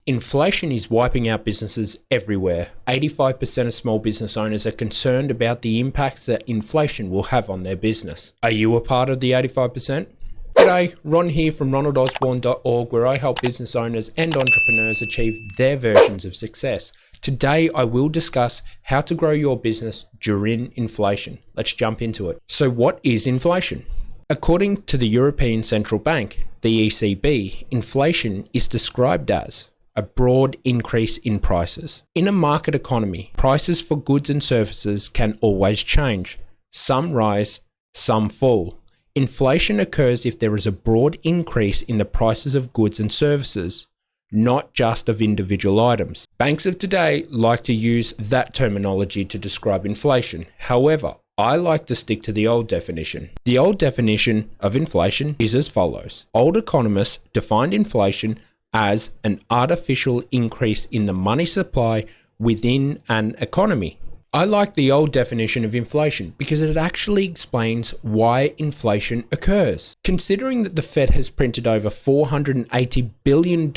Inflation is wiping out businesses everywhere. 85% of small business owners are concerned about the impacts that inflation will have on their business. Are you a part of the 85%? G'day, Ron here from ronaldosborne.org, where I help business owners and entrepreneurs achieve their versions of success. Today, I will discuss how to grow your business during inflation. Let's jump into it. So what is inflation? According to the European Central Bank, the ECB, inflation is described as a broad increase in prices. In a market economy, prices for goods and services can always change. Some rise, some fall. Inflation occurs if there is a broad increase in the prices of goods and services, not just of individual items. Banks of today like to use that terminology to describe inflation. However, I like to stick to the old definition. The old definition of inflation is as follows. Old economists defined inflation as an artificial increase in the money supply within an economy. I like the old definition of inflation because it actually explains why inflation occurs. Considering that the Fed has printed over $480 billion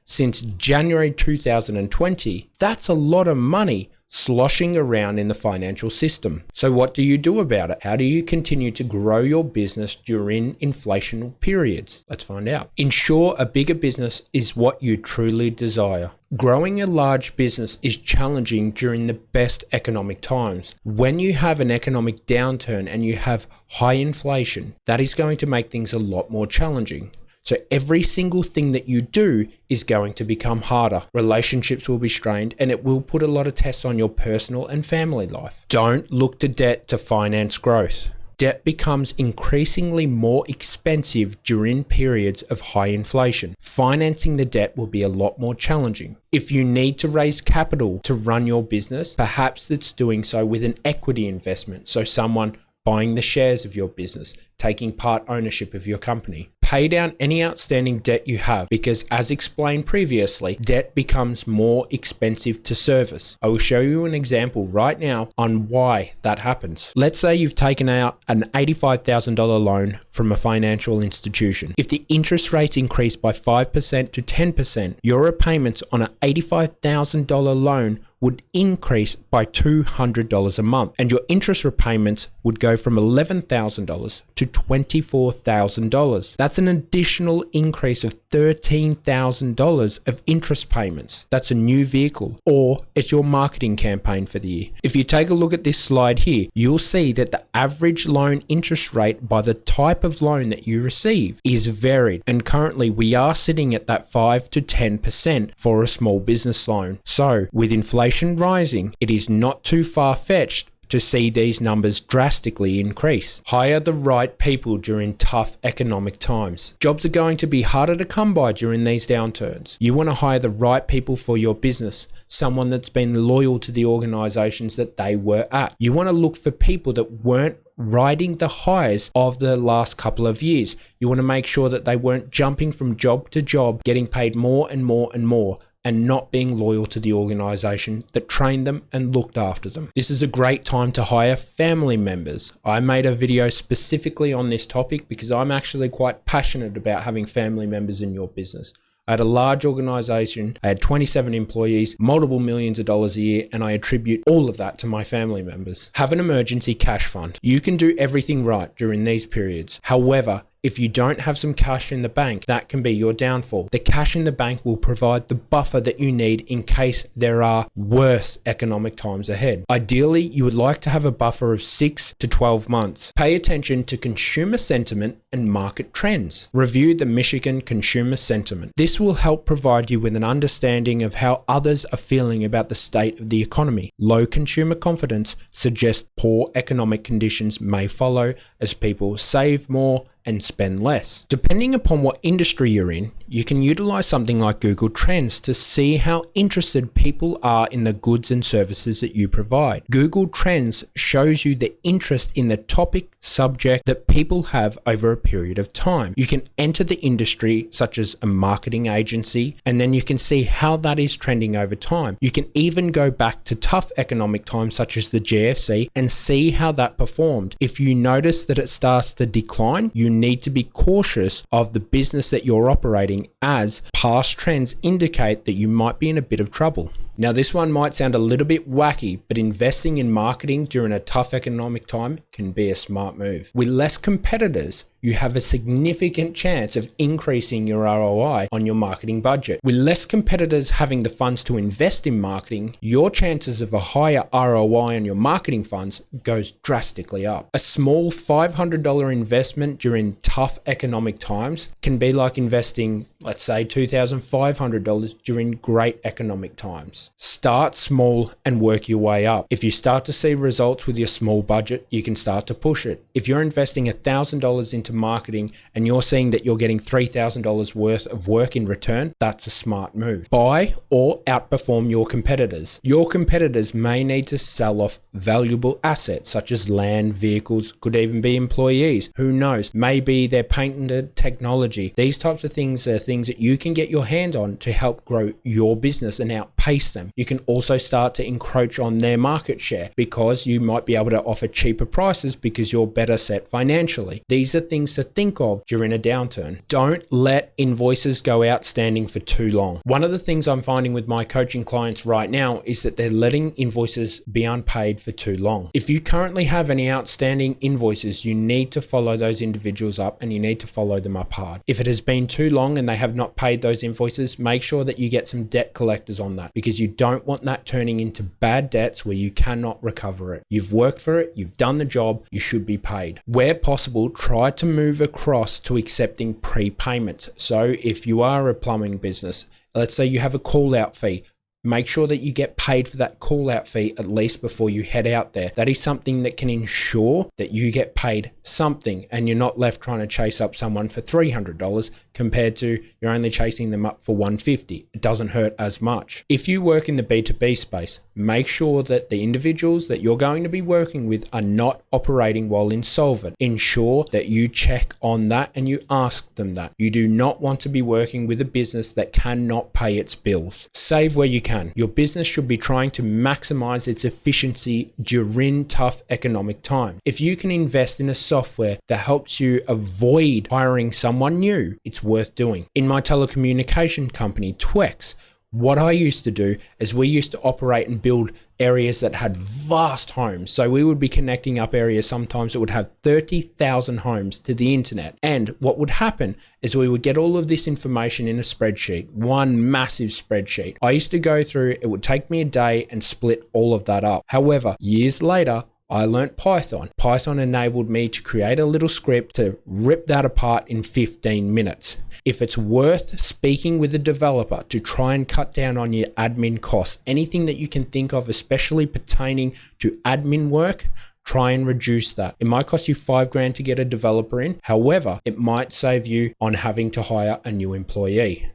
since January 2020, that's a lot of money sloshing around in the financial system. So what do you do about it? How do you continue to grow your business during inflationary periods? Let's find out. Ensure a bigger business is what you truly desire. Growing a large business is challenging during the best economic times. When you have an economic downturn and you have high inflation, that is going to make things a lot more challenging. So every single thing that you do is going to become harder. Relationships will be strained and it will put a lot of tests on your personal and family life. Don't look to debt to finance growth. Debt becomes increasingly more expensive during periods of high inflation. Financing the debt will be a lot more challenging. If you need to raise capital to run your business, perhaps it's doing so with an equity investment. So someone buying the shares of your business, taking part ownership of your company. Pay down any outstanding debt you have because, as explained previously, debt becomes more expensive to service. I will show you an example right now on why that happens. Let's say you've taken out an $85,000 loan from a financial institution. If the interest rates increase by 5% to 10%, your repayments on an $85,000 loan would increase by $200 a month, and your interest repayments would go from $11,000 to $24,000. That's an additional increase of $13,000 of interest payments. That's a new vehicle, or it's your marketing campaign for the year. If you take a look at this slide here, you'll see that the average loan interest rate by the type of loan that you receive is varied, and currently we are sitting at that 5 to 10% for a small business loan. So with inflation rising, it is not too far-fetched to see these numbers drastically increase. Hire the right people during tough economic times. Jobs are going to be harder to come by during these downturns. You want to hire the right people for your business, someone that's been loyal to the organizations that they were at. You want to look for people that weren't riding the highs of the last couple of years. You want to make sure that they weren't jumping from job to job, getting paid more and more and more, and not being loyal to the organization that trained them and looked after them. This is a great time to hire family members. I made a video specifically on this topic because I'm actually quite passionate about having family members in your business. I had a large organization, I had 27 employees, multiple millions of dollars a year, and I attribute all of that to my family members. Have an emergency cash fund. You can do everything right during these periods. However, if you don't have some cash in the bank, that can be your downfall. The cash in the bank will provide the buffer that you need in case there are worse economic times ahead. Ideally, you would like to have a buffer of 6 to 12 months. Pay attention to consumer sentiment and market trends. Review the Michigan Consumer Sentiment. This will help provide you with an understanding of how others are feeling about the state of the economy. Low consumer confidence suggests poor economic conditions may follow as people save more and spend less. Depending upon what industry you're in, you can utilize something like Google Trends to see how interested people are in the goods and services that you provide. Google Trends shows you the interest in the topic subject that people have over a period of time. You can enter the industry such as a marketing agency, and then you can see how that is trending over time. You can even go back to tough economic times such as the GFC and see how that performed. If you notice that it starts to decline, you need to be cautious of the business that you're operating marketing, as past trends indicate that you might be in a bit of trouble. Now, this one might sound a little bit wacky, but investing in marketing during a tough economic time can be a smart move. With less competitors, you have a significant chance of increasing your ROI on your marketing budget. With less competitors having the funds to invest in marketing, your chances of a higher ROI on your marketing funds goes drastically up. A small $500 investment during tough economic times can be like investing, let's say, $2,500 during great economic times. Start small and work your way up. If you start to see results with your small budget, you can start to push it. If you're investing $1,000 into marketing and you're seeing that you're getting $3,000 worth of work in return, that's a smart move. Buy or outperform your competitors. Your competitors may need to sell off valuable assets such as land, vehicles, could even be employees. Who knows? Maybe their patented technology. These types of things are things that you can get your hand on to help grow your business and outpace them. You can also start to encroach on their market share because you might be able to offer cheaper prices because you're better set financially. These are things to think of during a downturn. Don't let invoices go outstanding for too long. One of the things I'm finding with my coaching clients right now is that they're letting invoices be unpaid for too long. If you currently have any outstanding invoices, you need to follow those individuals up and you need to follow them up hard. If it has been too long and they have not paid those invoices, make sure that you get some debt collectors on that, because you don't want that turning into bad debts where you cannot recover it. You've worked for it, you've done the job, you should be paid. Where possible, try to move across to accepting prepayment. So if you are a plumbing business, let's say you have a call out fee, make sure that you get paid for that call out fee at least before you head out there. That is something that can ensure that you get paid something and you're not left trying to chase up someone for $300 compared to you're only chasing them up for $150. It doesn't hurt as much. If you work in the B2B space, make sure that the individuals that you're going to be working with are not operating while insolvent. Ensure that you check on that and you ask them that. You do not want to be working with a business that cannot pay its bills. Save where you can. Your business should be trying to maximize its efficiency during tough economic times. If you can invest in a software that helps you avoid hiring someone new, it's worth doing. In my telecommunication company, Twex, what I used to do is we used to operate and build areas that had vast homes. So we would be connecting up areas sometimes that would have 30,000 homes to the internet. And what would happen is we would get all of this information in a spreadsheet, one massive spreadsheet. I used to go through, it would take me a day and split all of that up. However, years later, I learned Python. Python enabled me to create a little script to rip that apart in 15 minutes. If it's worth speaking with a developer to try and cut down on your admin costs, anything that you can think of, especially pertaining to admin work, try and reduce that. It might cost you $5,000 to get a developer in. However, it might save you on having to hire a new employee.